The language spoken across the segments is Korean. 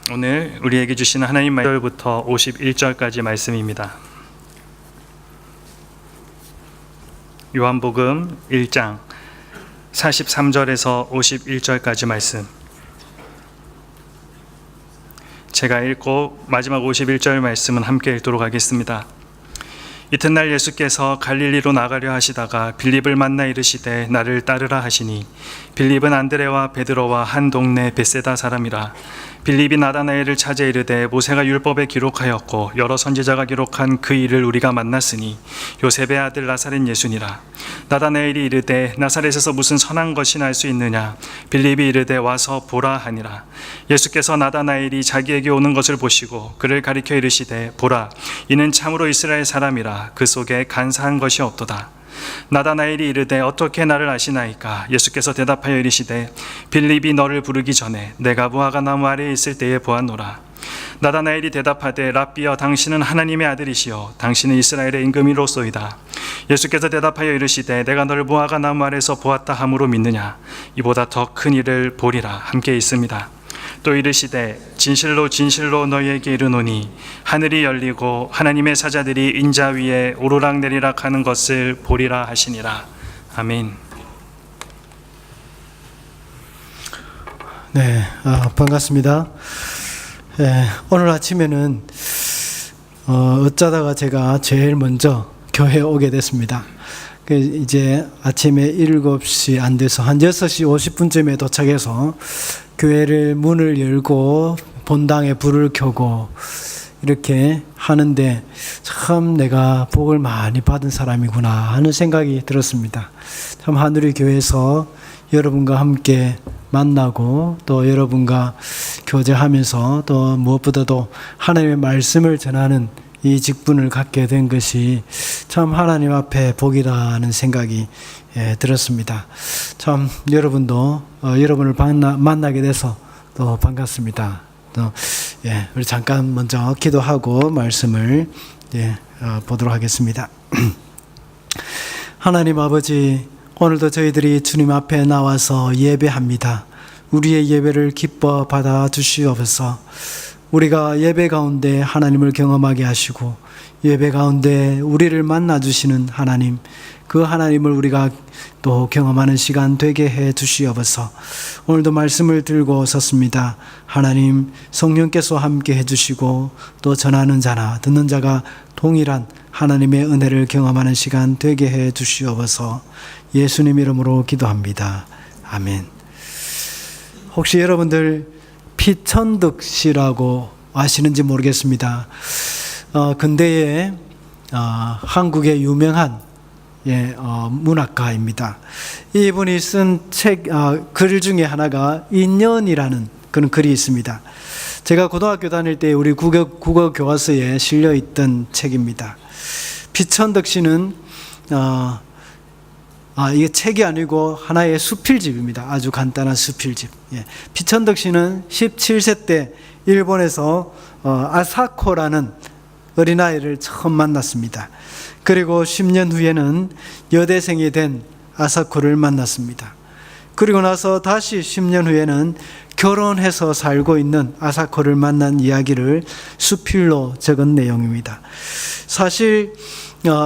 오늘 우리에게 주시는 하나님 말씀 1절부터 51절까지 말씀입니다. 요한복음 1장 43절에서 51절까지 말씀. 제가 읽고 마지막 51절 말씀은 함께 읽도록 하겠습니다. 이튿날 예수께서 갈릴리로 나가려 하시다가 빌립을 만나 이르시되 나를 따르라 하시니 빌립은 안드레와 베드로와 한 동네 벳세다 사람이라. 빌립이 나다나엘을 찾아 이르되 모세가 율법에 기록하였고 여러 선지자가 기록한 그 일을 우리가 만났으니 요셉의 아들 나사렛 예수니라. 나다나엘이 이르되 나사렛에서 무슨 선한 것이 날 수 있느냐. 빌립이 이르되 와서 보라 하니라. 예수께서 나다나엘이 자기에게 오는 것을 보시고 그를 가리켜 이르시되 보라, 이는 참으로 이스라엘 사람이라. 그 속에 간사한 것이 없도다. 나다나엘이 이르되 어떻게 나를 아시나이까. 예수께서 대답하여 이르시되 빌립이 너를 부르기 전에 내가 무화과 나무 아래에 있을 때에 보았노라. 나다나엘이 대답하되 랍비여, 당신은 하나님의 아들이시요 당신은 이스라엘의 임금이로소이다. 예수께서 대답하여 이르시되 내가 너를 무화과 나무 아래에서 보았다 함으로 믿느냐. 이보다 더 큰 일을 보리라. 함께 있습니다. 또 이르시되 진실로 진실로 너희에게 이르노니 하늘이 열리고 하나님의 사자들이 인자 위에 오르락내리락 하는 것을 보리라 하시니라. 아멘. 네, 반갑습니다. 오늘 아침에는 어쩌다가 제가 제일 먼저 교회에 오게 됐습니다. 이제 아침에 7시 안 돼서 한 6시 50분쯤에 도착해서 교회를 문을 열고 본당에 불을 켜고 이렇게 하는데 참 내가 복을 많이 받은 사람이구나 하는 생각이 들었습니다. 참 하늘의 교회에서 여러분과 함께 만나고 또 여러분과 교제하면서 또 무엇보다도 하나님의 말씀을 전하는 이 직분을 갖게 된 것이 참 하나님 앞에 복이라는 생각이 들었습니다. 참 여러분도 여러분을 만나게 돼서 또 반갑습니다. 또 우리 잠깐 먼저 기도하고 말씀을 보도록 하겠습니다. 하나님 아버지, 오늘도 저희들이 주님 앞에 나와서 예배합니다. 우리의 예배를 기뻐 받아 주시옵소서. 우리가 예배 가운데 하나님을 경험하게 하시고 예배 가운데 우리를 만나 주시는 하나님, 그 하나님을 우리가 또 경험하는 시간 되게 해 주시옵소서. 오늘도 말씀을 들고 섰습니다. 하나님, 성령께서 함께 해 주시고 또 전하는 자나 듣는 자가 동일한 하나님의 은혜를 경험하는 시간 되게 해 주시옵소서. 예수님 이름으로 기도합니다. 아멘. 혹시 여러분들 피천득 씨라고 아시는지 모르겠습니다. 근대에 한국의 유명한 문학가입니다. 이분이 쓴 글 중에 하나가 인연이라는 그런 글이 있습니다. 제가 고등학교 다닐 때 우리 국어 교과서에 실려 있던 책입니다. 피천득 씨는 이게 책이 아니고 하나의 수필집입니다. 아주 간단한 수필집. 피천득 씨는 17세 때 일본에서 아사코라는 어린아이를 처음 만났습니다. 그리고 10년 후에는 여대생이 된 아사코를 만났습니다. 그리고 나서 다시 10년 후에는 결혼해서 살고 있는 아사코를 만난 이야기를 수필로 적은 내용입니다. 사실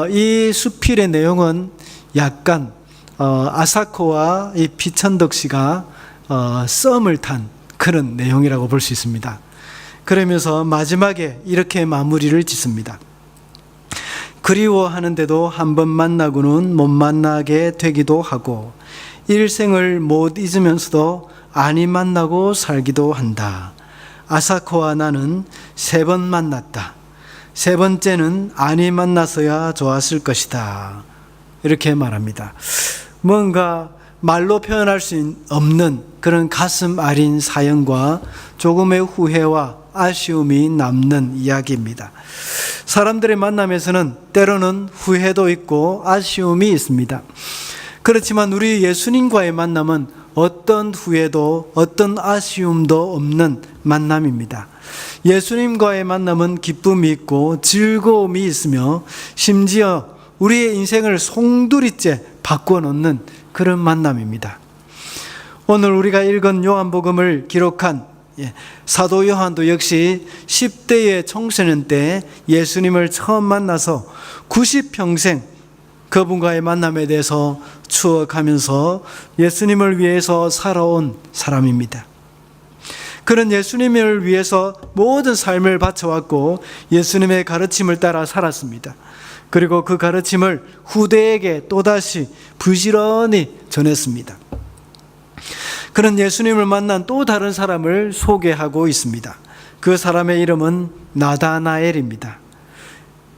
이 수필의 내용은 약간 아사코와 이 피천득 씨가 썸을 탄 그런 내용이라고 볼 수 있습니다. 그러면서 마지막에 이렇게 마무리를 짓습니다. 그리워하는데도 한번 만나고는 못 만나게 되기도 하고 일생을 못 잊으면서도 아니 만나고 살기도 한다. 아사코와 나는 3번 만났다. 3번째는 아니 만나서야 좋았을 것이다. 이렇게 말합니다. 뭔가 말로 표현할 수 없는 그런 가슴 아린 사연과 조금의 후회와 아쉬움이 남는 이야기입니다. 사람들의 만남에서는 때로는 후회도 있고 아쉬움이 있습니다. 그렇지만 우리 예수님과의 만남은 어떤 후회도 어떤 아쉬움도 없는 만남입니다. 예수님과의 만남은 기쁨이 있고 즐거움이 있으며 심지어 우리의 인생을 송두리째 바꿔놓는 그런 만남입니다. 오늘 우리가 읽은 요한복음을 기록한 사도 요한도 역시 10대의 청소년 때 예수님을 처음 만나서 90평생 그분과의 만남에 대해서 추억하면서 예수님을 위해서 살아온 사람입니다. 그는 예수님을 위해서 모든 삶을 바쳐왔고 예수님의 가르침을 따라 살았습니다. 그리고 그 가르침을 후대에게 또다시 부지런히 전했습니다. 그는 예수님을 만난 또 다른 사람을 소개하고 있습니다. 그 사람의 이름은 나다나엘입니다.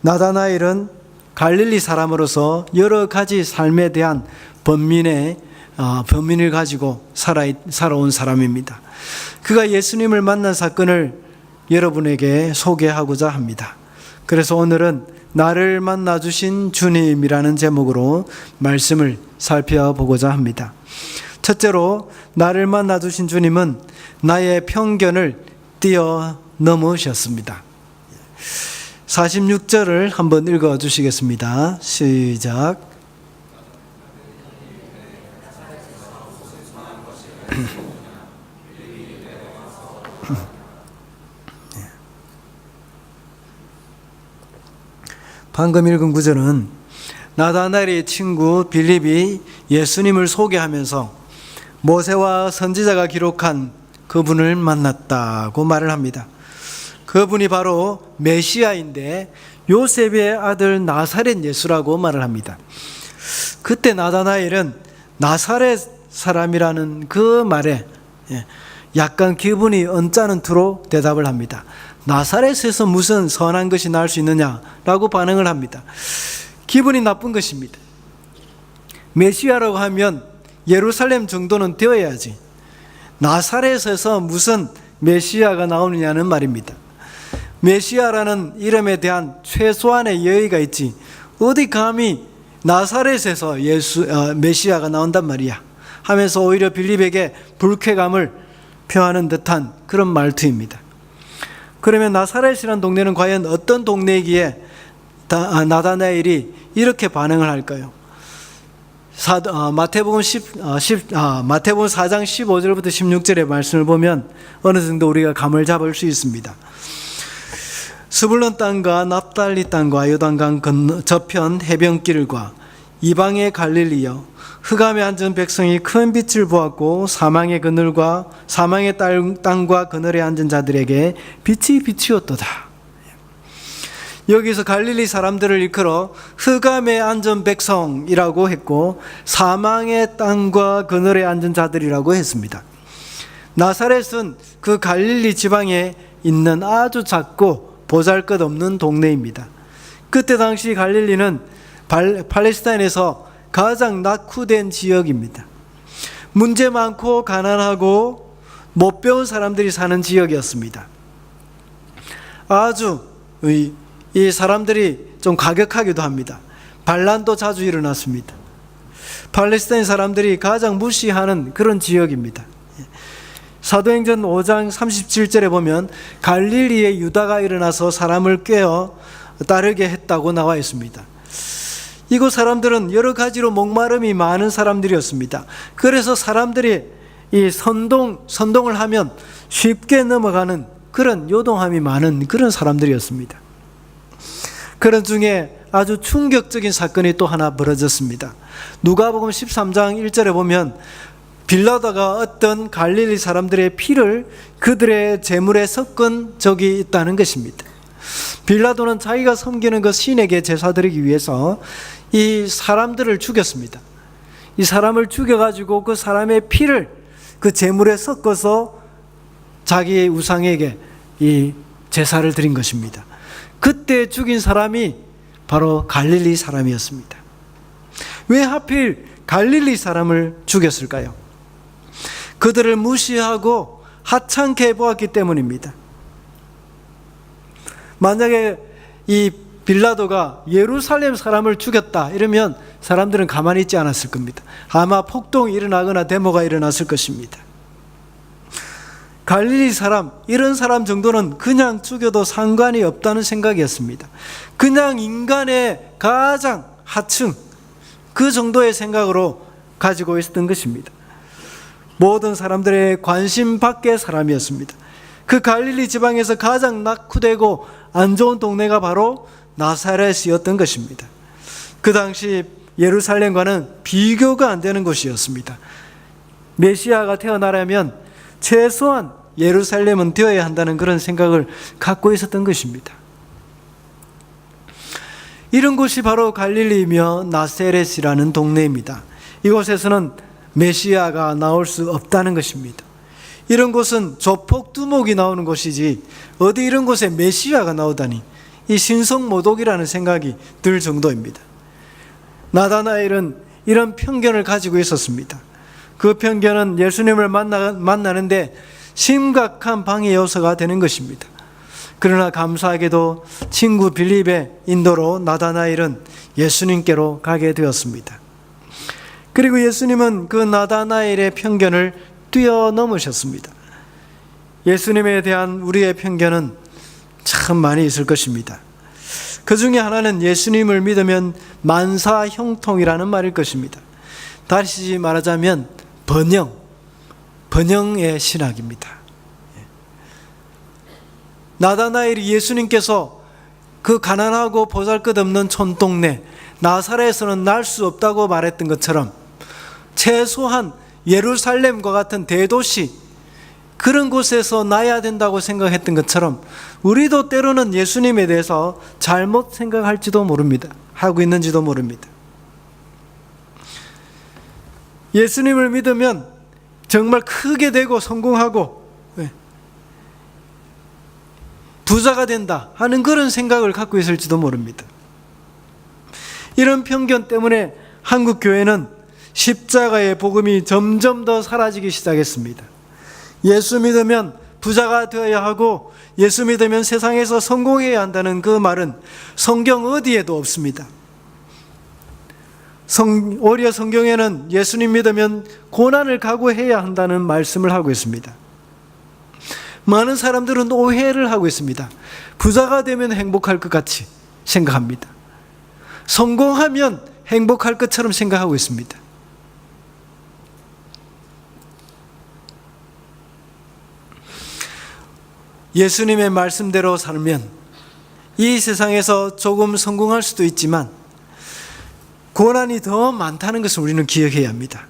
나다나엘은 갈릴리 사람으로서 여러 가지 삶에 대한 번민을 가지고 살아온 사람입니다. 그가 예수님을 만난 사건을 여러분에게 소개하고자 합니다. 그래서 오늘은 나를 만나주신 주님이라는 제목으로 말씀을 살펴보고자 합니다. 첫째로 나를 만나주신 주님은 나의 편견을 뛰어넘으셨습니다. 46절을 한번 읽어주시겠습니다. 시작. 방금 읽은 구절은 나다나엘의 친구 빌립이 예수님을 소개하면서 모세와 선지자가 기록한 그분을 만났다고 말을 합니다. 그분이 바로 메시아인데 요셉의 아들 나사렛 예수라고 말을 합니다. 그때 나다나엘은 나사렛 사람이라는 그 말에 약간 기분이 언짢은 투로 대답을 합니다. 나사렛에서 무슨 선한 것이 나올 수 있느냐라고 반응을 합니다. 기분이 나쁜 것입니다. 메시아라고 하면 예루살렘 정도는 되어야지 나사렛에서 무슨 메시아가 나오느냐는 말입니다. 메시아라는 이름에 대한 최소한의 예의가 있지 어디 감히 나사렛에서 메시아가 나온단 말이야 하면서 오히려 빌립에게 불쾌감을 표하는 듯한 그런 말투입니다. 그러면 나사렛이라는 동네는 과연 어떤 동네이기에 나다나엘이 이렇게 반응을 할까요? 마태복음 4장 15절부터 16절의 말씀을 보면 어느 정도 우리가 감을 잡을 수 있습니다. 스불론 땅과 납달리 땅과 요단강 저편 해변길과 이방의 갈릴리여 흑암에 앉은 백성이 큰 빛을 보았고 사망의 그늘과 사망의 땅과 그늘에 앉은 자들에게 빛이 비추었도다. 여기서 갈릴리 사람들을 일컬어 흑암에 앉은 백성이라고 했고 사망의 땅과 그늘에 앉은 자들이라고 했습니다. 나사렛은 그 갈릴리 지방에 있는 아주 작고 보잘것없는 동네입니다. 그때 당시 갈릴리는 팔레스타인에서 가장 낙후된 지역입니다. 문제 많고 가난하고 못 배운 사람들이 사는 지역이었습니다. 아주 이 사람들이 좀 가격하기도 합니다. 반란도 자주 일어났습니다. 팔레스타인 사람들이 가장 무시하는 그런 지역입니다. 사도행전 5장 37절에 보면 갈릴리에 유다가 일어나서 사람을 꿰어 따르게 했다고 나와 있습니다. 이곳 사람들은 여러 가지로 목마름이 많은 사람들이었습니다. 그래서 사람들이 이 선동을 하면 쉽게 넘어가는 그런 요동함이 많은 그런 사람들이었습니다. 그런 중에 아주 충격적인 사건이 또 하나 벌어졌습니다. 누가복음 13장 1절에 보면 빌라도가 어떤 갈릴리 사람들의 피를 그들의 제물에 섞은 적이 있다는 것입니다. 빌라도는 자기가 섬기는 그 신에게 제사 드리기 위해서 이 사람들을 죽였습니다. 이 사람을 죽여가지고 그 사람의 피를 그 제물에 섞어서 자기의 우상에게 이 제사를 드린 것입니다. 그때 죽인 사람이 바로 갈릴리 사람이었습니다. 왜 하필 갈릴리 사람을 죽였을까요? 그들을 무시하고 하찮게 보았기 때문입니다. 만약에 이 빌라도가 예루살렘 사람을 죽였다 이러면 사람들은 가만히 있지 않았을 겁니다. 아마 폭동이 일어나거나 데모가 일어났을 것입니다. 갈릴리 사람, 이런 사람 정도는 그냥 죽여도 상관이 없다는 생각이었습니다. 그냥 인간의 가장 하층, 그 정도의 생각으로 가지고 있었던 것입니다. 모든 사람들의 관심 밖의 사람이었습니다. 그 갈릴리 지방에서 가장 낙후되고 안 좋은 동네가 바로 나사렛이었던 것입니다. 그 당시 예루살렘과는 비교가 안 되는 곳이었습니다. 메시아가 태어나려면 최소한 예루살렘은 되어야 한다는 그런 생각을 갖고 있었던 것입니다. 이런 곳이 바로 갈릴리이며 나사렛이라는 동네입니다. 이곳에서는 메시아가 나올 수 없다는 것입니다. 이런 곳은 조폭 두목이 나오는 곳이지 어디 이런 곳에 메시아가 나오다니, 이 신성모독이라는 생각이 들 정도입니다. 나다나엘은 이런 편견을 가지고 있었습니다. 그 편견은 예수님을 만나는데 심각한 방해 요소가 되는 것입니다. 그러나 감사하게도 친구 빌립의 인도로 나다나엘은 예수님께로 가게 되었습니다. 그리고 예수님은 그 나다나엘의 편견을 뛰어넘으셨습니다. 예수님에 대한 우리의 편견은 참 많이 있을 것입니다. 그 중에 하나는 예수님을 믿으면 만사 형통이라는 말일 것입니다. 다시 말하자면 번영의 신학입니다. 나다나엘이 예수님께서 그 가난하고 보잘것없는 촌동네 나사렛에서는 날 수 없다고 말했던 것처럼 최소한 예루살렘과 같은 대도시, 그런 곳에서 나야 된다고 생각했던 것처럼 우리도 때로는 예수님에 대해서 잘못 생각할지도 모릅니다. 하고 있는지도 모릅니다. 예수님을 믿으면 정말 크게 되고 성공하고 부자가 된다 하는 그런 생각을 갖고 있을지도 모릅니다. 이런 편견 때문에 한국 교회는 십자가의 복음이 점점 더 사라지기 시작했습니다. 예수 믿으면 부자가 되어야 하고 예수 믿으면 세상에서 성공해야 한다는 그 말은 성경 어디에도 없습니다. 오히려 성경에는 예수님 믿으면 고난을 각오해야 한다는 말씀을 하고 있습니다. 많은 사람들은 오해를 하고 있습니다. 부자가 되면 행복할 것 같이 생각합니다. 성공하면 행복할 것처럼 생각하고 있습니다. 예수님의 말씀대로 살면 이 세상에서 조금 성공할 수도 있지만 고난이 더 많다는 것을 우리는 기억해야 합니다.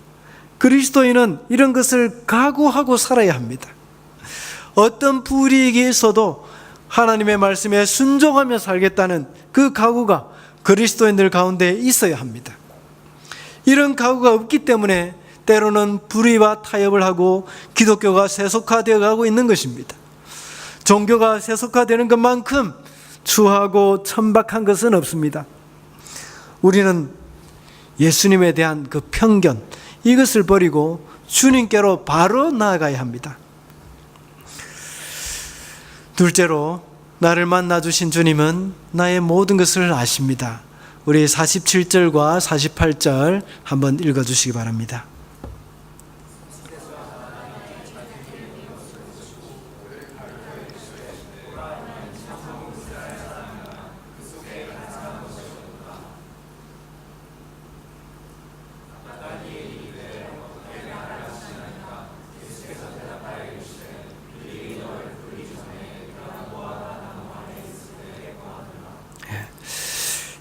그리스도인은 이런 것을 각오하고 살아야 합니다. 어떤 불이익이 있어도 하나님의 말씀에 순종하며 살겠다는 그 각오가 그리스도인들 가운데 있어야 합니다. 이런 각오가 없기 때문에 때로는 불의와 타협을 하고 기독교가 세속화되어 가고 있는 것입니다. 종교가 세속화되는 것만큼 추하고 천박한 것은 없습니다. 우리는 예수님에 대한 그 편견, 이것을 버리고 주님께로 바로 나아가야 합니다. 둘째로, 나를 만나주신 주님은 나의 모든 것을 아십니다. 우리 47절과 48절 한번 읽어주시기 바랍니다.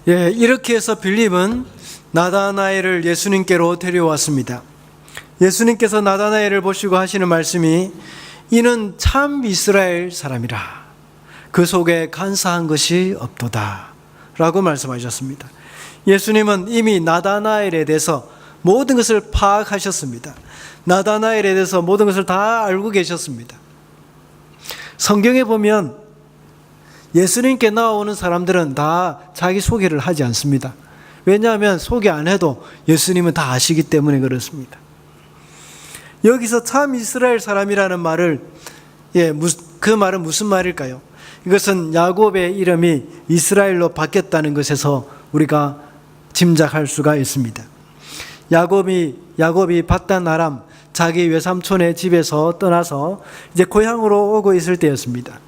이렇게 해서 빌립은 나다나엘을 예수님께로 데려왔습니다. 예수님께서 나다나엘을 보시고 하시는 말씀이 이는 참 이스라엘 사람이라 그 속에 간사한 것이 없도다 라고 말씀하셨습니다. 예수님은 이미 나다나엘에 대해서 모든 것을 파악하셨습니다. 나다나엘에 대해서 모든 것을 다 알고 계셨습니다. 성경에 보면 예수님께 나오는 사람들은 다 자기 소개를 하지 않습니다. 왜냐하면 소개 안 해도 예수님은 다 아시기 때문에 그렇습니다. 여기서 참 이스라엘 사람이라는 말을, 그 말은 무슨 말일까요? 이것은 야곱의 이름이 이스라엘로 바뀌었다는 것에서 우리가 짐작할 수가 있습니다. 야곱이 밧단 아람 자기 외삼촌의 집에서 떠나서 이제 고향으로 오고 있을 때였습니다.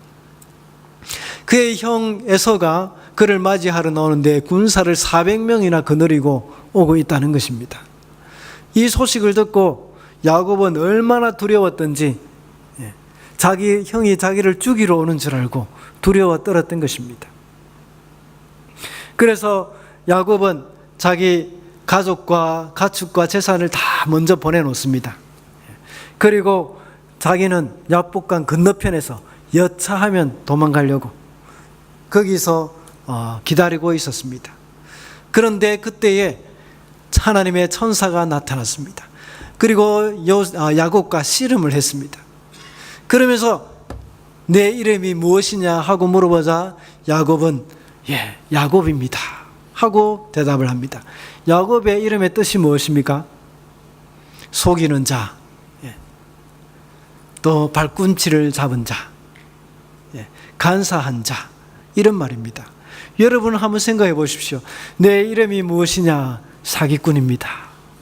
그의 형 에서가 그를 맞이하러 나오는데 군사를 400명이나 거느리고 오고 있다는 것입니다. 이 소식을 듣고 야곱은 얼마나 두려웠던지 자기 형이 자기를 죽이러 오는 줄 알고 두려워 떨었던 것입니다. 그래서 야곱은 자기 가족과 가축과 재산을 다 먼저 보내놓습니다. 그리고 자기는 야복강 건너편에서 여차하면 도망가려고 거기서 기다리고 있었습니다. 그런데 그때에 하나님의 천사가 나타났습니다. 그리고 야곱과 씨름을 했습니다. 그러면서 내 이름이 무엇이냐 하고 물어보자 야곱은 야곱입니다 하고 대답을 합니다. 야곱의 이름의 뜻이 무엇입니까? 속이는 자, 또 발꿈치를 잡은 자, 간사한 자, 이런 말입니다. 여러분 한번 생각해 보십시오. 내 이름이 무엇이냐? 사기꾼입니다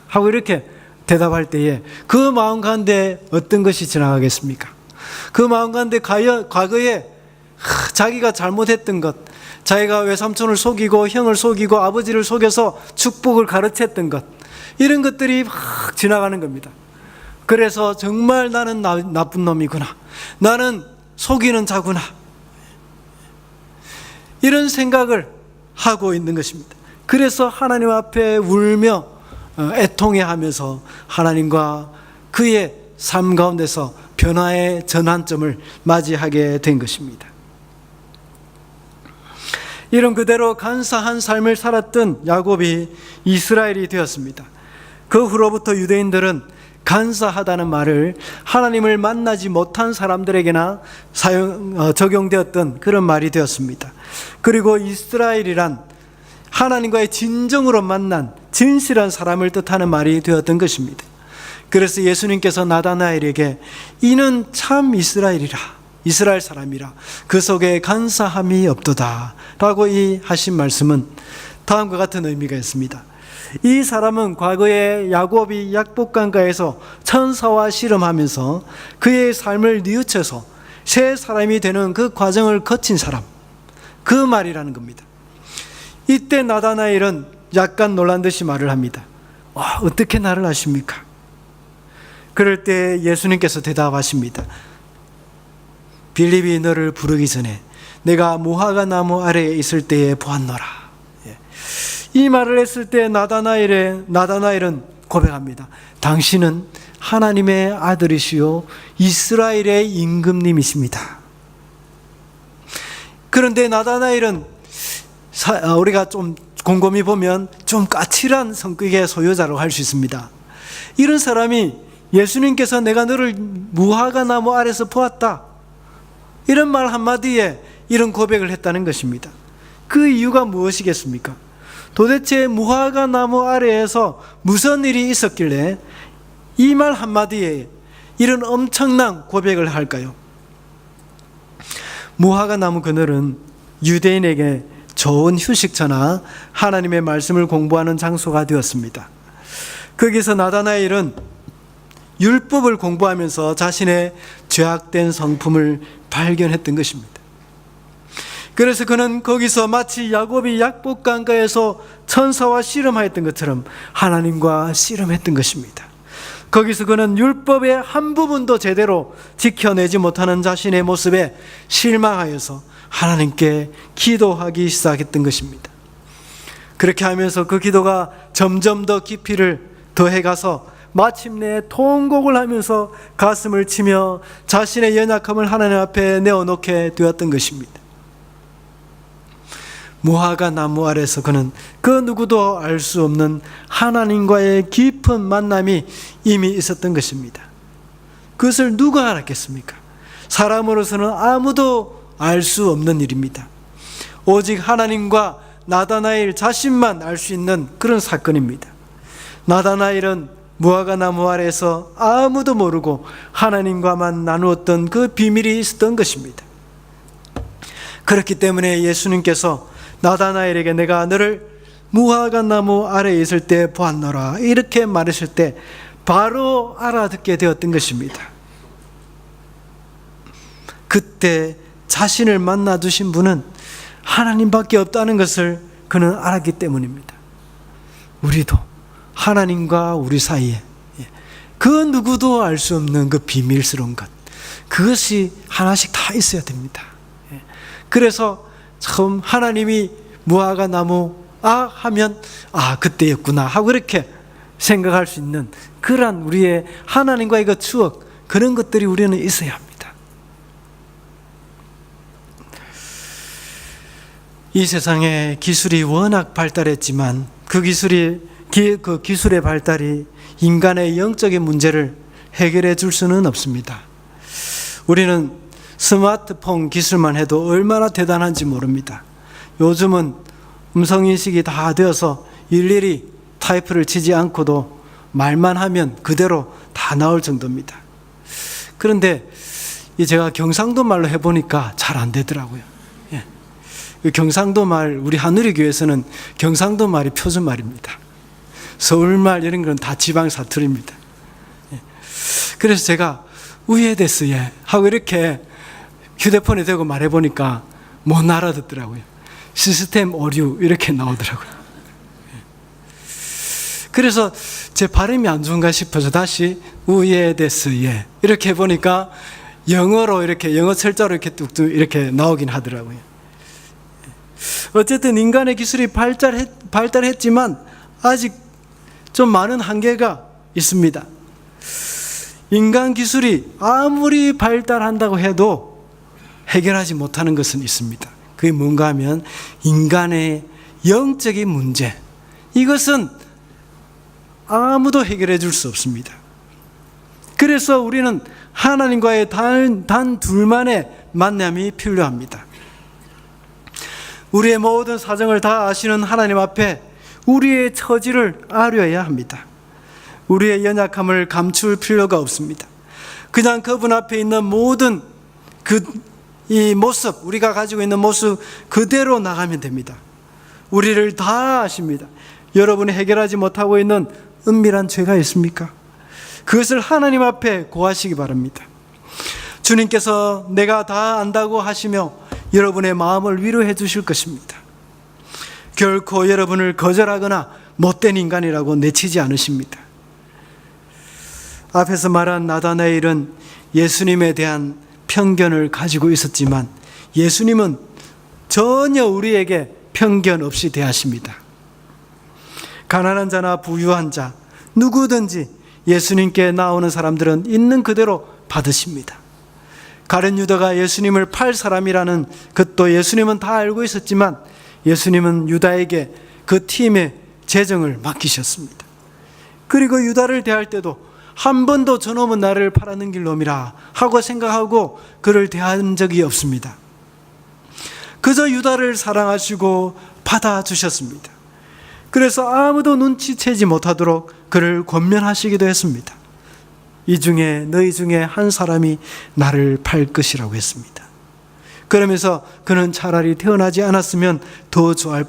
하고 이렇게 대답할 때에 그 마음 가운데 어떤 것이 지나가겠습니까? 그 마음 가운데 과거에 자기가 잘못했던 것, 자기가 외삼촌을 속이고 형을 속이고 아버지를 속여서 축복을 가르쳤던 것, 이런 것들이 막 지나가는 겁니다. 그래서 정말 나는 나쁜 놈이구나, 나는 속이는 자구나, 이런 생각을 하고 있는 것입니다. 그래서 하나님 앞에 울며 애통해하면서 하나님과 그의 삶 가운데서 변화의 전환점을 맞이하게 된 것입니다. 이런 그대로 간사한 삶을 살았던 야곱이 이스라엘이 되었습니다. 그 후로부터 유대인들은 간사하다는 말을 하나님을 만나지 못한 사람들에게나 적용되었던 그런 말이 되었습니다. 그리고 이스라엘이란 하나님과의 진정으로 만난 진실한 사람을 뜻하는 말이 되었던 것입니다. 그래서 예수님께서 나다나엘에게 이는 참 이스라엘이라, 이스라엘 사람이라, 그 속에 간사함이 없도다 라고 하신 말씀은 다음과 같은 의미가 있습니다. 이 사람은 과거에 야곱이 약복강가에서 천사와 씨름하면서 그의 삶을 뉘우쳐서 새 사람이 되는 그 과정을 거친 사람, 그 말이라는 겁니다. 이때 나다나엘은 약간 놀란 듯이 말을 합니다. 와, 어떻게 나를 아십니까? 그럴 때 예수님께서 대답하십니다. 빌립이 너를 부르기 전에 내가 무화과 나무 아래에 있을 때에 보았노라. 이 말을 했을 때 나다나엘은 고백합니다. 당신은 하나님의 아들이시요 이스라엘의 임금님이십니다. 그런데 나다나엘은 우리가 좀 곰곰이 보면 좀 까칠한 성격의 소유자라고 할 수 있습니다. 이런 사람이 예수님께서 내가 너를 무화과 나무 아래서 보았다, 이런 말 한마디에 이런 고백을 했다는 것입니다. 그 이유가 무엇이겠습니까? 도대체 무화과 나무 아래에서 무슨 일이 있었길래 이 말 한마디에 이런 엄청난 고백을 할까요? 무화과 나무 그늘은 유대인에게 좋은 휴식처나 하나님의 말씀을 공부하는 장소가 되었습니다. 거기서 나다나엘은 율법을 공부하면서 자신의 죄악된 성품을 발견했던 것입니다. 그래서 그는 거기서 마치 야곱이 약복강가에서 천사와 씨름하였던 것처럼 하나님과 씨름했던 것입니다. 거기서 그는 율법의 한 부분도 제대로 지켜내지 못하는 자신의 모습에 실망하여서 하나님께 기도하기 시작했던 것입니다. 그렇게 하면서 그 기도가 점점 더 깊이를 더해가서 마침내 통곡을 하면서 가슴을 치며 자신의 연약함을 하나님 앞에 내어놓게 되었던 것입니다. 무화과 나무 아래서 그는 그 누구도 알 수 없는 하나님과의 깊은 만남이 이미 있었던 것입니다. 그것을 누가 알았겠습니까? 사람으로서는 아무도 알 수 없는 일입니다. 오직 하나님과 나다나엘 자신만 알 수 있는 그런 사건입니다. 나다나엘은 무화과 나무 아래에서 아무도 모르고 하나님과만 나누었던 그 비밀이 있었던 것입니다. 그렇기 때문에 예수님께서 나다나엘에게 내가 너를 무화과 나무 아래에 있을 때 보았노라 이렇게 말했을 때 바로 알아듣게 되었던 것입니다. 그때 자신을 만나 주신 분은 하나님밖에 없다는 것을 그는 알았기 때문입니다. 우리도 하나님과 우리 사이에 그 누구도 알 수 없는 그 비밀스러운 것, 그것이 하나씩 다 있어야 됩니다. 그래서 처음 하나님이 무화과 나무 하면 그때였구나 하고 이렇게 생각할 수 있는 그러한 우리의 하나님과의 그 추억, 그런 것들이 우리는 있어야 합니다. 이 세상에 기술이 워낙 발달했지만 그 기술의 발달이 인간의 영적인 문제를 해결해 줄 수는 없습니다. 우리는 스마트폰 기술만 해도 얼마나 대단한지 모릅니다. 요즘은 음성인식이 다 되어서 일일이 타이프를 치지 않고도 말만 하면 그대로 다 나올 정도입니다. 그런데 제가 경상도 말로 해보니까 잘 안 되더라고요. 경상도 말, 우리 하누리교회에서는 경상도 말이 표준말입니다. 서울말 이런 건 다 지방 사투리입니다. 그래서 제가 우회됐어요 하고 이렇게 휴대폰에 대고 말해보니까 못 알아듣더라고요. 시스템 오류 이렇게 나오더라고요. 그래서 제 발음이 안 좋은가 싶어서 다시 우회됐어요 이렇게 해보니까 영어로 이렇게 영어 철자로 이렇게 뚝뚝 이렇게 나오긴 하더라고요. 어쨌든 인간의 기술이 발달했지만 아직 좀 많은 한계가 있습니다. 인간 기술이 아무리 발달한다고 해도 해결하지 못하는 것은 있습니다. 그게 뭔가 하면 인간의 영적인 문제, 이것은 아무도 해결해 줄 수 없습니다. 그래서 우리는 하나님과의 단 둘만의 만남이 필요합니다. 우리의 모든 사정을 다 아시는 하나님 앞에 우리의 처지를 아뢰어야 합니다. 우리의 연약함을 감출 필요가 없습니다. 그냥 그분 앞에 있는 모든 이 모습, 우리가 가지고 있는 모습 그대로 나가면 됩니다. 우리를 다 아십니다. 여러분이 해결하지 못하고 있는 은밀한 죄가 있습니까? 그것을 하나님 앞에 고하시기 바랍니다. 주님께서 내가 다 안다고 하시며 여러분의 마음을 위로해 주실 것입니다. 결코 여러분을 거절하거나 못된 인간이라고 내치지 않으십니다. 앞에서 말한 나다나엘은 예수님에 대한 편견을 가지고 있었지만 예수님은 전혀 우리에게 편견 없이 대하십니다. 가난한 자나 부유한 자 누구든지 예수님께 나오는 사람들은 있는 그대로 받으십니다. 가룟 유다가 예수님을 팔 사람이라는 것도 예수님은 다 알고 있었지만 예수님은 유다에게 그 팀의 재정을 맡기셨습니다. 그리고 유다를 대할 때도 한 번도 저놈은 나를 팔아넘길 놈이라 하고 생각하고 그를 대한 적이 없습니다. 그저 유다를 사랑하시고 받아주셨습니다. 그래서 아무도 눈치채지 못하도록 그를 권면하시기도 했습니다. 이 중에 너희 중에 한 사람이 나를 팔 것이라고 했습니다. 그러면서 그는 차라리 태어나지 않았으면 더 좋을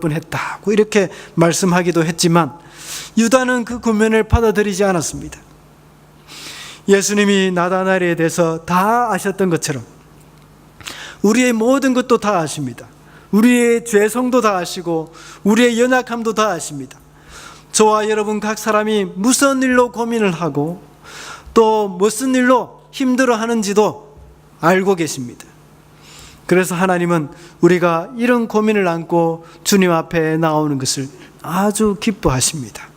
뻔했다고 이렇게 말씀하기도 했지만 유다는 그 권면을 받아들이지 않았습니다. 예수님이 나다나엘에 대해서 다 아셨던 것처럼 우리의 모든 것도 다 아십니다. 우리의 죄성도 다 아시고 우리의 연약함도 다 아십니다. 저와 여러분 각 사람이 무슨 일로 고민을 하고 또 무슨 일로 힘들어하는지도 알고 계십니다. 그래서 하나님은 우리가 이런 고민을 안고 주님 앞에 나오는 것을 아주 기뻐하십니다.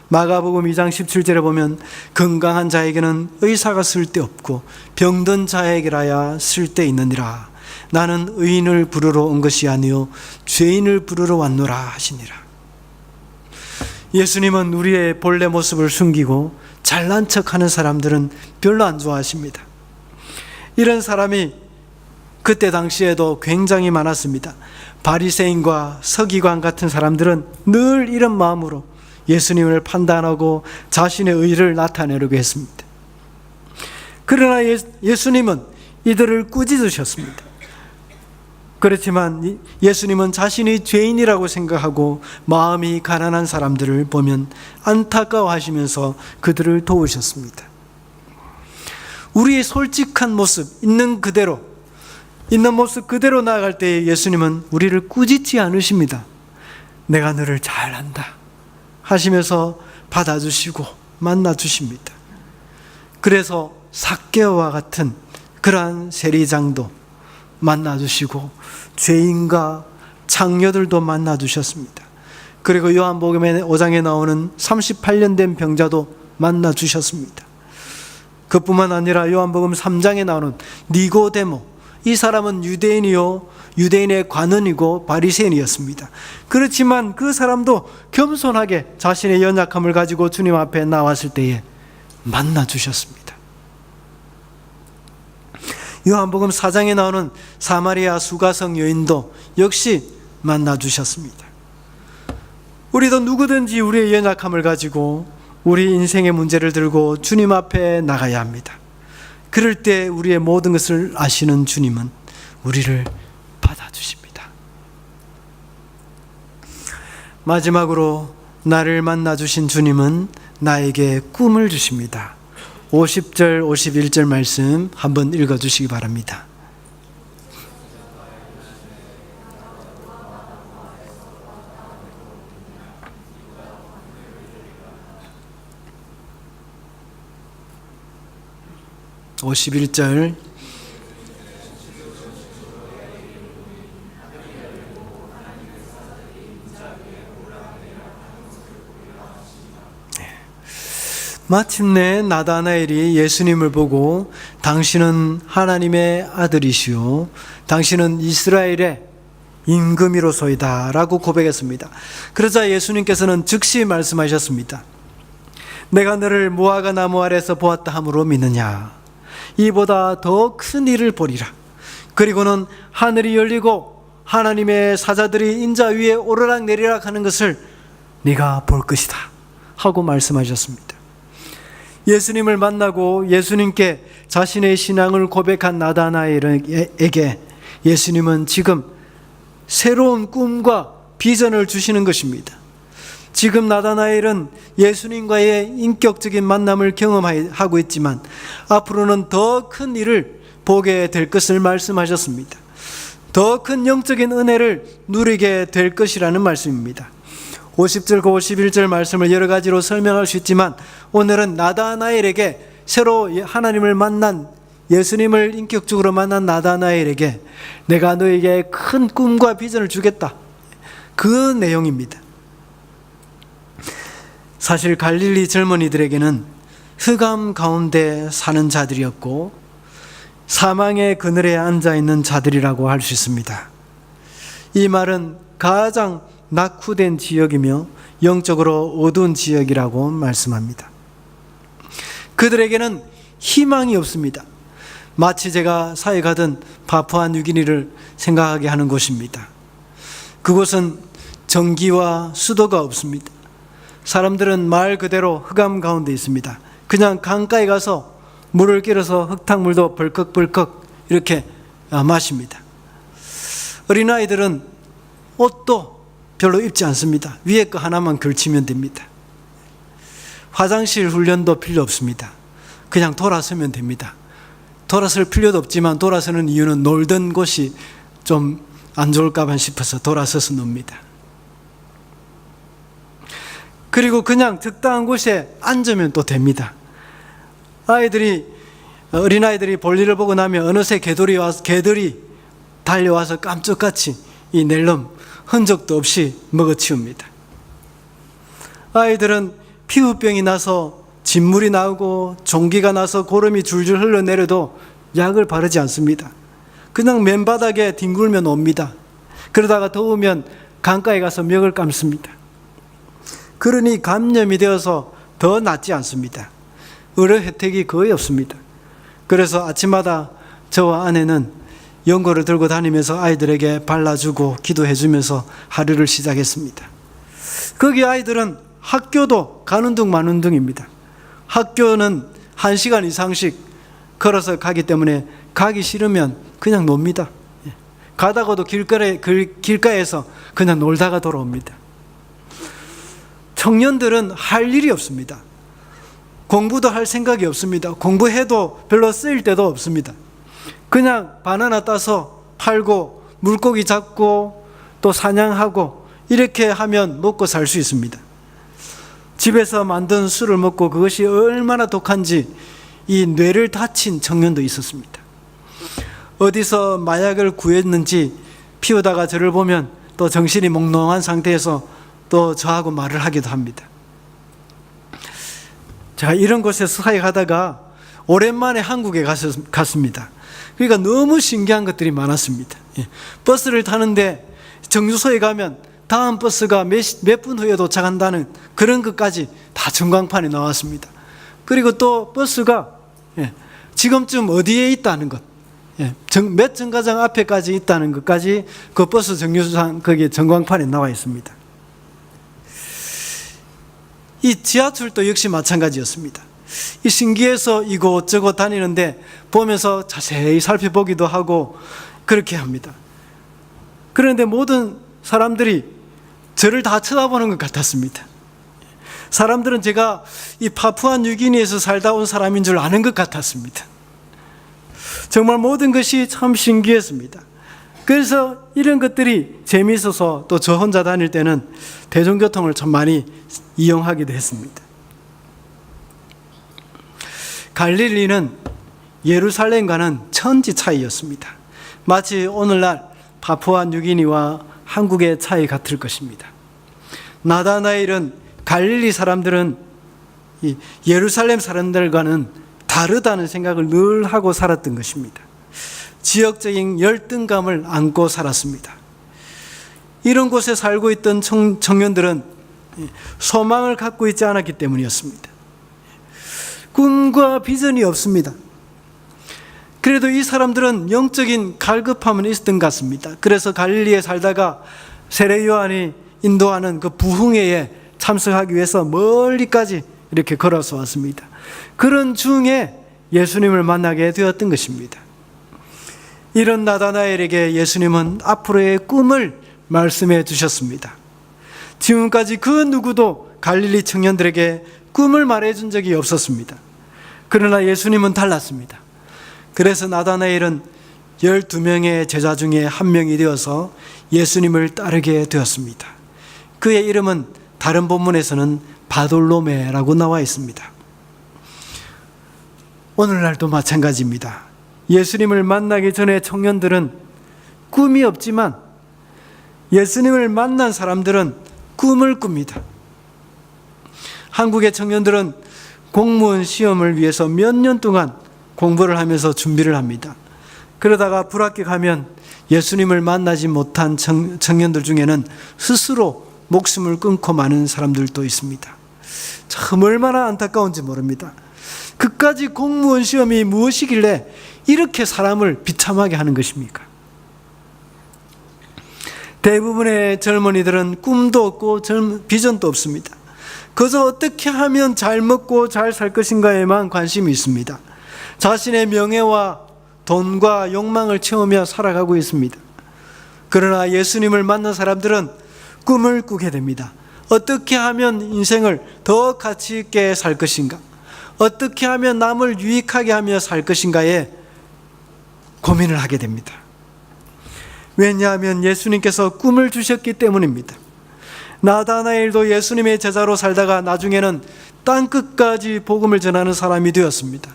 마가복음 2장 17절에 보면 건강한 자에게는 의사가 쓸데없고 병든 자에게라야 쓸데있느니라. 나는 의인을 부르러 온 것이 아니요 죄인을 부르러 왔노라 하시니라. 예수님은 우리의 본래 모습을 숨기고 잘난 척하는 사람들은 별로 안 좋아하십니다. 이런 사람이 그때 당시에도 굉장히 많았습니다. 바리새인과 서기관 같은 사람들은 늘 이런 마음으로 예수님을 판단하고 자신의 의를 나타내려고 했습니다. 그러나 예수님은 이들을 꾸짖으셨습니다. 그렇지만 예수님은 자신이 죄인이라고 생각하고 마음이 가난한 사람들을 보면 안타까워하시면서 그들을 도우셨습니다. 우리의 솔직한 모습, 있는 모습 그대로 나아갈 때 예수님은 우리를 꾸짖지 않으십니다. 내가 너를 잘 안다 하시면서 받아주시고 만나주십니다. 그래서 삭개와 같은 그러한 세리장도 만나주시고 죄인과 창녀들도 만나주셨습니다. 그리고 요한복음의 5장에 나오는 38년 된 병자도 만나주셨습니다. 그뿐만 아니라 요한복음 3장에 나오는 니고데모, 이 사람은 유대인이요 유대인의 관원이고 바리새인이었습니다. 그렇지만 그 사람도 겸손하게 자신의 연약함을 가지고 주님 앞에 나왔을 때에 만나주셨습니다. 요한복음 4장에 나오는 사마리아 수가성 여인도 역시 만나주셨습니다. 우리도 누구든지 우리의 연약함을 가지고 우리 인생의 문제를 들고 주님 앞에 나가야 합니다. 그럴 때 우리의 모든 것을 아시는 주님은 우리를 받아주십니다. 마지막으로 나를 만나주신 주님은 나에게 꿈을 주십니다. 50절 51절 말씀 한번 읽어주시기 바랍니다. (51절) 마침내 나다나엘이 예수님을 보고 당신은 하나님의 아들이시오 당신은 이스라엘의 임금이로소이다 라고 고백했습니다. 그러자 예수님께서는 즉시 말씀하셨습니다. 내가 너를 무화과 나무 아래서 보았다 함으로 믿느냐? 이보다 더 큰 일을 보리라. 그리고는 하늘이 열리고 하나님의 사자들이 인자 위에 오르락 내리락 하는 것을 네가 볼 것이다 하고 말씀하셨습니다. 예수님을 만나고 예수님께 자신의 신앙을 고백한 나다나엘에게 예수님은 지금 새로운 꿈과 비전을 주시는 것입니다. 지금 나다나엘은 예수님과의 인격적인 만남을 경험하고 있지만 앞으로는 더 큰 일을 보게 될 것을 말씀하셨습니다. 더 큰 영적인 은혜를 누리게 될 것이라는 말씀입니다. 50절과 51절 말씀을 여러 가지로 설명할 수 있지만 오늘은 나다나엘에게 새로 하나님을 만난 예수님을 인격적으로 만난 나다나엘에게 내가 너에게 큰 꿈과 비전을 주겠다, 그 내용입니다. 사실 갈릴리 젊은이들에게는 흑암 가운데 사는 자들이었고 사망의 그늘에 앉아있는 자들이라고 할 수 있습니다. 이 말은 가장 낙후된 지역이며 영적으로 어두운 지역이라고 말씀합니다. 그들에게는 희망이 없습니다. 마치 제가 사해 가던 파푸아 뉴기니를 생각하게 하는 곳입니다. 그곳은 전기와 수도가 없습니다. 사람들은 말 그대로 흑암 가운데 있습니다. 그냥 강가에 가서 물을 끼려서 흙탕물도 벌컥벌컥 이렇게 마십니다. 어린아이들은 옷도 별로 입지 않습니다. 위에 거 하나만 걸치면 됩니다. 화장실 훈련도 필요 없습니다. 그냥 돌아서면 됩니다. 돌아설 필요도 없지만 돌아서는 이유는 놀던 곳이 좀 안 좋을까 싶어서 돌아서서 놉니다. 그리고 그냥 적당한 곳에 앉으면 또 됩니다. 어린아이들이 볼일을 보고 나면 어느새 개들이 달려와서 깜짝같이 이 낼름 흔적도 없이 먹어치웁니다. 아이들은 피부병이 나서 진물이 나오고 종기가 나서 고름이 줄줄 흘러내려도 약을 바르지 않습니다. 그냥 맨바닥에 뒹굴며 놉니다. 그러다가 더우면 강가에 가서 멱을 감습니다. 그러니 감염이 되어서 더 낫지 않습니다. 의료 혜택이 거의 없습니다. 그래서 아침마다 저와 아내는 연고를 들고 다니면서 아이들에게 발라주고 기도해주면서 하루를 시작했습니다. 거기 아이들은 학교도 가는 둥 마는 둥입니다. 학교는 1시간 이상씩 걸어서 가기 때문에 가기 싫으면 그냥 놉니다. 가다가도 길가에서 그냥 놀다가 돌아옵니다. 청년들은 할 일이 없습니다. 공부도 할 생각이 없습니다. 공부해도 별로 쓰일 때도 없습니다. 그냥 바나나 따서 팔고 물고기 잡고 또 사냥하고 이렇게 하면 먹고 살 수 있습니다. 집에서 만든 술을 먹고 그것이 얼마나 독한지 이 뇌를 다친 청년도 있었습니다. 어디서 마약을 구했는지 피우다가 저를 보면 또 정신이 몽롱한 상태에서 또 저하고 말을 하기도 합니다. 자, 이런 곳에서 사역하다가 오랜만에 한국에 갔습니다. 그러니까 너무 신기한 것들이 많았습니다. 버스를 타는데 정류소에 가면 다음 버스가 몇 분 후에 도착한다는 그런 것까지 다 전광판에 나왔습니다. 그리고 또 버스가 지금쯤 어디에 있다는 것, 몇 정거장 앞에까지 있다는 것까지 그 버스 정류소상 거기에 전광판에 나와 있습니다. 이 지하철도 역시 마찬가지였습니다. 이 신기해서 이곳저곳 다니는데 보면서 자세히 살펴보기도 하고 그렇게 합니다. 그런데 모든 사람들이 저를 다 쳐다보는 것 같았습니다. 사람들은 제가 이 파푸아 뉴기니에서 살다 온 사람인 줄 아는 것 같았습니다. 정말 모든 것이 참 신기했습니다. 그래서 이런 것들이 재미있어서 또 저 혼자 다닐 때는 대중교통을 참 많이 이용하기도 했습니다. 갈릴리는 예루살렘과는 천지 차이였습니다. 마치 오늘날 파푸아 뉴기니와 한국의 차이 같을 것입니다. 나다나엘은 갈릴리 사람들은 이 예루살렘 사람들과는 다르다는 생각을 늘 하고 살았던 것입니다. 지역적인 열등감을 안고 살았습니다. 이런 곳에 살고 있던 청년들은 소망을 갖고 있지 않았기 때문이었습니다. 꿈과 비전이 없습니다. 그래도 이 사람들은 영적인 갈급함은 있었던 것 같습니다. 그래서 갈릴리에 살다가 세례 요한이 인도하는 그 부흥회에 참석하기 위해서 멀리까지 이렇게 걸어서 왔습니다. 그런 중에 예수님을 만나게 되었던 것입니다. 이런 나다나엘에게 예수님은 앞으로의 꿈을 말씀해 주셨습니다. 지금까지 그 누구도 갈릴리 청년들에게 꿈을 말해준 적이 없었습니다. 그러나 예수님은 달랐습니다. 그래서 나다나엘은 12명의 제자 중에 한 명이 되어서 예수님을 따르게 되었습니다. 그의 이름은 다른 본문에서는 바돌로메라고 나와 있습니다. 오늘날도 마찬가지입니다. 예수님을 만나기 전에 청년들은 꿈이 없지만 예수님을 만난 사람들은 꿈을 꿉니다. 한국의 청년들은 공무원 시험을 위해서 몇 년 동안 공부를 하면서 준비를 합니다. 그러다가 불합격하면 예수님을 만나지 못한 청년들 중에는 스스로 목숨을 끊고 마는 사람들도 있습니다. 참 얼마나 안타까운지 모릅니다. 그까지 공무원 시험이 무엇이길래 이렇게 사람을 비참하게 하는 것입니까? 대부분의 젊은이들은 꿈도 없고 비전도 없습니다. 그저 어떻게 하면 잘 먹고 잘 살 것인가에만 관심이 있습니다. 자신의 명예와 돈과 욕망을 채우며 살아가고 있습니다. 그러나 예수님을 만난 사람들은 꿈을 꾸게 됩니다. 어떻게 하면 인생을 더 가치 있게 살 것인가? 어떻게 하면 남을 유익하게 하며 살 것인가에 고민을 하게 됩니다. 왜냐하면 예수님께서 꿈을 주셨기 때문입니다. 나다나엘도 예수님의 제자로 살다가 나중에는 땅끝까지 복음을 전하는 사람이 되었습니다.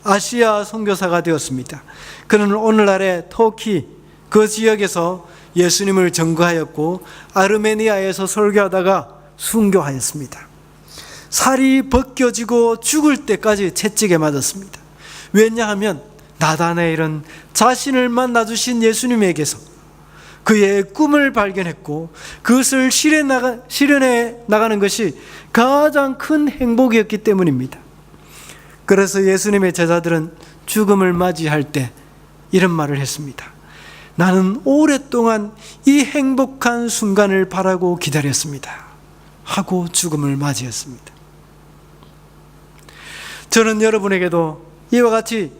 아시아 선교사가 되었습니다. 그는 오늘날의 터키 그 지역에서 예수님을 전거하였고 아르메니아에서 설교하다가 순교하였습니다. 살이 벗겨지고 죽을 때까지 채찍에 맞았습니다. 왜냐하면 나다나엘은 자신을 만나주신 예수님에게서 그의 꿈을 발견했고 그것을 실현해 나가는 것이 가장 큰 행복이었기 때문입니다. 그래서 예수님의 제자들은 죽음을 맞이할 때 이런 말을 했습니다. 나는 오랫동안 이 행복한 순간을 바라고 기다렸습니다. 하고 죽음을 맞이했습니다. 저는 여러분에게도 이와 같이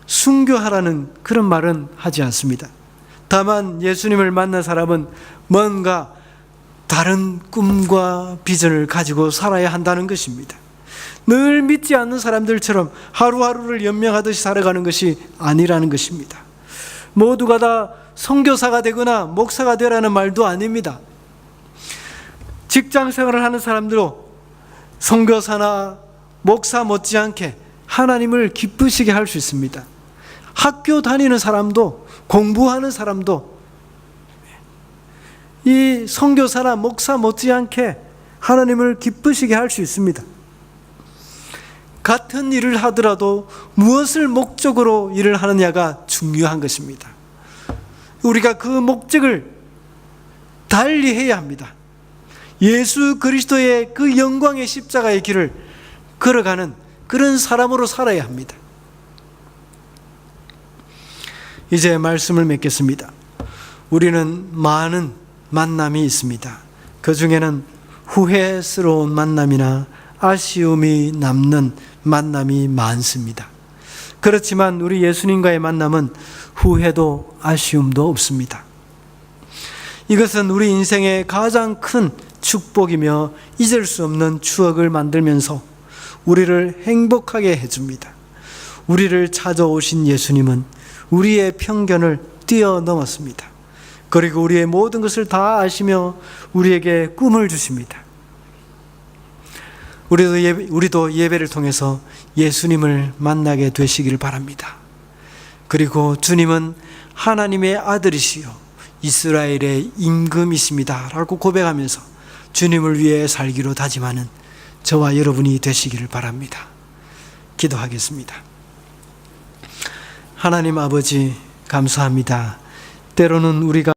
순교하라는 그런 말은 하지 않습니다. 다만 예수님을 만난 사람은 뭔가 다른 꿈과 비전을 가지고 살아야 한다는 것입니다. 늘 믿지 않는 사람들처럼 하루하루를 연명하듯이 살아가는 것이 아니라는 것입니다. 모두가 다 선교사가 되거나 목사가 되라는 말도 아닙니다. 직장 생활을 하는 사람들도 선교사나 목사 못지않게 하나님을 기쁘시게 할 수 있습니다. 학교 다니는 사람도, 공부하는 사람도 이 선교사나 목사 못지않게 하나님을 기쁘시게 할 수 있습니다. 같은 일을 하더라도 무엇을 목적으로 일을 하느냐가 중요한 것입니다. 우리가 그 목적을 달리해야 합니다. 예수 그리스도의 그 영광의 십자가의 길을 걸어가는 그런 사람으로 살아야 합니다. 이제 말씀을 맺겠습니다. 우리는 많은 만남이 있습니다. 그 중에는 후회스러운 만남이나 아쉬움이 남는 만남이 많습니다. 그렇지만 우리 예수님과의 만남은 후회도 아쉬움도 없습니다. 이것은 우리 인생의 가장 큰 축복이며 잊을 수 없는 추억을 만들면서 우리를 행복하게 해줍니다. 우리를 찾아오신 예수님은 우리의 편견을 뛰어넘었습니다. 그리고 우리의 모든 것을 다 아시며 우리에게 꿈을 주십니다. 우리도 예배를 통해서 예수님을 만나게 되시기를 바랍니다. 그리고 주님은 하나님의 아들이시요 이스라엘의 임금이십니다 라고 고백하면서 주님을 위해 살기로 다짐하는 저와 여러분이 되시기를 바랍니다. 기도하겠습니다. 하나님 아버지, 감사합니다. 때로는 우리가